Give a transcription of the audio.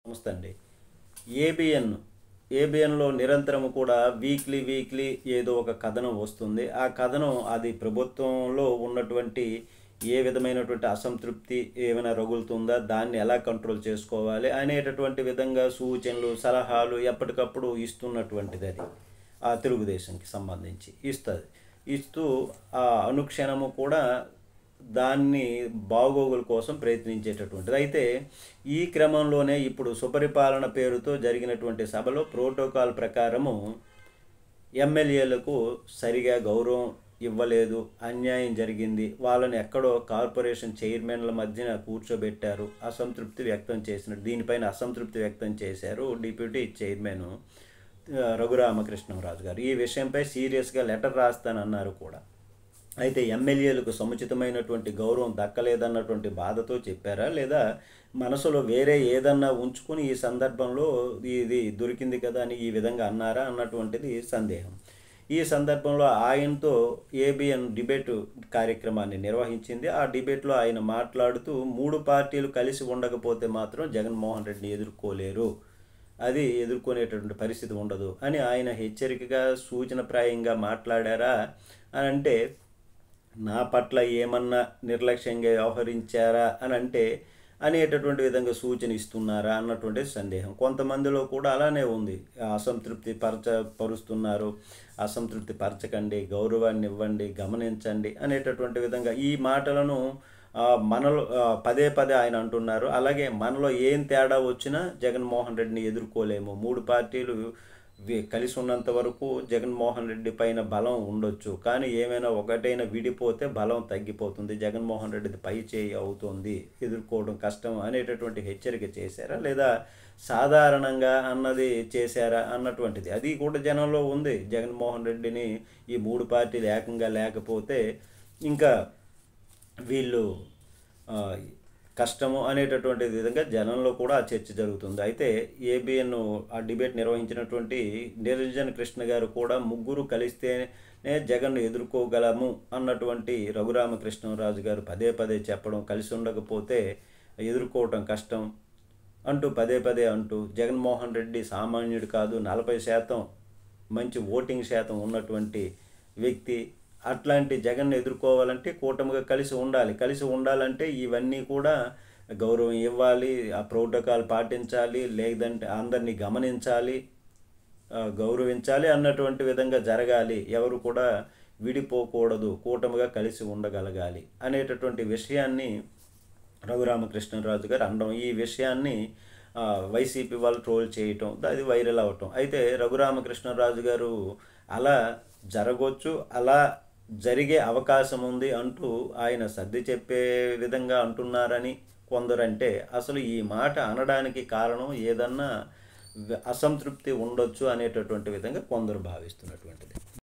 నమస్తే అండి. ఏబిఎన్ ఏబిఎన్‌లో నిరంతరము కూడా వీక్లీ ఏదో ఒక కథనం వస్తుంది. ఆ కథనం అది ప్రభుత్వంలో ఉన్నటువంటి ఏ విధమైనటువంటి అసంతృప్తి ఏమైనా రగులుతుందా? దాన్ని ఎలా కంట్రోల్ చేసుకోవాలి? అనేటటువంటి విధంగా సూచనలు, సలహాలు ఎప్పటికప్పుడు ఇస్తున్నటువంటిదది. ఆ తెలుగుదేశంకి సంబంధించి ఇస్తది. ఇస్తూ అనుక్షణము కూడా దాన్ని బాగోగుల కోసం ప్రయత్నించేటటువంటిది. అయితే ఈ క్రమంలోనే ఇప్పుడు సుపరిపాలన పేరుతో జరిగినటువంటి సభలో ప్రోటోకాల్ ప్రకారము ఎమ్మెల్యేలకు సరిగా గౌరవం ఇవ్వలేదు, అన్యాయం జరిగింది, వాళ్ళని ఎక్కడో కార్పొరేషన్ చైర్మన్ల మధ్యన కూర్చోబెట్టారు, అసంతృప్తి వ్యక్తం చేసినట్టు దీనిపైన అసంతృప్తి వ్యక్తం చేశారు డిప్యూటీ చైర్మన్ రఘురామకృష్ణరాజు గారు. ఈ విషయంపై సీరియస్గా లెటర్ రాస్తానన్నారు కూడా. అయితే ఎమ్మెల్యేలకు సముచితమైనటువంటి గౌరవం దక్కలేదన్నటువంటి బాధతో చెప్పారా, లేదా మనసులో వేరే ఏదన్నా ఉంచుకొని ఈ సందర్భంలో ఇది దొరికింది కదా అని ఈ విధంగా అన్నారా అన్నటువంటిది సందేహం. ఈ సందర్భంలో ఆయనతో ఏబిఎన్ డిబేటు కార్యక్రమాన్ని నిర్వహించింది. ఆ డిబేట్లో ఆయన మాట్లాడుతూ 3 పార్టీలు కలిసి ఉండకపోతే మాత్రం జగన్మోహన్ రెడ్డిని ఎదుర్కోలేరు, అది ఎదుర్కొనేటటువంటి పరిస్థితి ఉండదు అని ఆయన హెచ్చరికగా సూచనప్రాయంగా మాట్లాడారా అని అంటే, నా పట్ల ఏమన్నా నిర్లక్ష్యంగా వ్యవహరించారా అని అంటే అనేటటువంటి విధంగా సూచన ఇస్తున్నారా అన్నటువంటి సందేహం కొంతమందిలో కూడా అలానే ఉంది. పరుస్తున్నారు, అసంతృప్తి పరచకండి, గౌరవాన్ని ఇవ్వండి, గమనించండి అనేటటువంటి విధంగా ఈ మాటలను మనలో పదే ఆయన అంటున్నారు. అలాగే మనలో ఏం తేడా వచ్చినా జగన్మోహన్ రెడ్డిని ఎదుర్కోలేము, 3 పార్టీలు కలిసి ఉన్నంత వరకు జగన్మోహన్ రెడ్డి పైన బలం ఉండొచ్చు, కానీ ఏమైనా ఒకటైనా విడిపోతే బలం తగ్గిపోతుంది, జగన్మోహన్ రెడ్డిది పై చేయి అవుతుంది, ఎదుర్కోవడం కష్టం అనేటటువంటి హెచ్చరిక చేశారా, లేదా సాధారణంగా అన్నది చేశారా అన్నటువంటిది అది కూడా జనంలో ఉంది. జగన్మోహన్ రెడ్డిని ఈ 3 పార్టీలు ఏకంగా లేకపోతే ఇంకా వీళ్ళు కష్టము అనేటటువంటి విధంగా జనంలో కూడా ఆ చర్చ జరుగుతుంది. అయితే ఏబిఎన్ ఆ డిబేట్ నిర్వహించినటువంటి నిరంజన్ కృష్ణ గారు కూడా 3 కలిస్తేనే జగన్ను ఎదుర్కోగలము అన్నటువంటి రఘురామకృష్ణరాజు గారు పదే చెప్పడం, కలిసి ఉండకపోతే ఎదుర్కోవటం కష్టం అంటూ పదే అంటూ, జగన్మోహన్ రెడ్డి సామాన్యుడు కాదు, 40% మంచి ఓటింగ్ శాతం ఉన్నటువంటి వ్యక్తి, అట్లాంటి జగన్ను ఎదుర్కోవాలంటే కూటమిగా కలిసి ఉండాలి, కలిసి ఉండాలంటే ఇవన్నీ కూడా గౌరవం ఇవ్వాలి, ఆ ప్రోటోకాల్ పాటించాలి, లేదంటే అందరినీ గమనించాలి, గౌరవించాలి అన్నటువంటి విధంగా జరగాలి, ఎవరు కూడా విడిపోకూడదు, కూటమిగా కలిసి ఉండగలగాలి అనేటటువంటి విషయాన్ని రఘురామకృష్ణరాజు గారు అనడం. ఈ విషయాన్ని వైసీపీ వాళ్ళు ట్రోల్ చేయటం, అది వైరల్ అవటం. అయితే రఘురామకృష్ణరాజు గారు అలా జరగవచ్చు, అలా జరిగే అవకాశం ఉంది అంటూ ఆయన సర్ది చెప్పే విధంగా అంటున్నారని కొందరంటే, అసలు ఈ మాట అనడానికి కారణం ఏదన్నా అసంతృప్తి ఉండొచ్చు అనేటటువంటి విధంగా కొందరు భావిస్తున్నటువంటిది.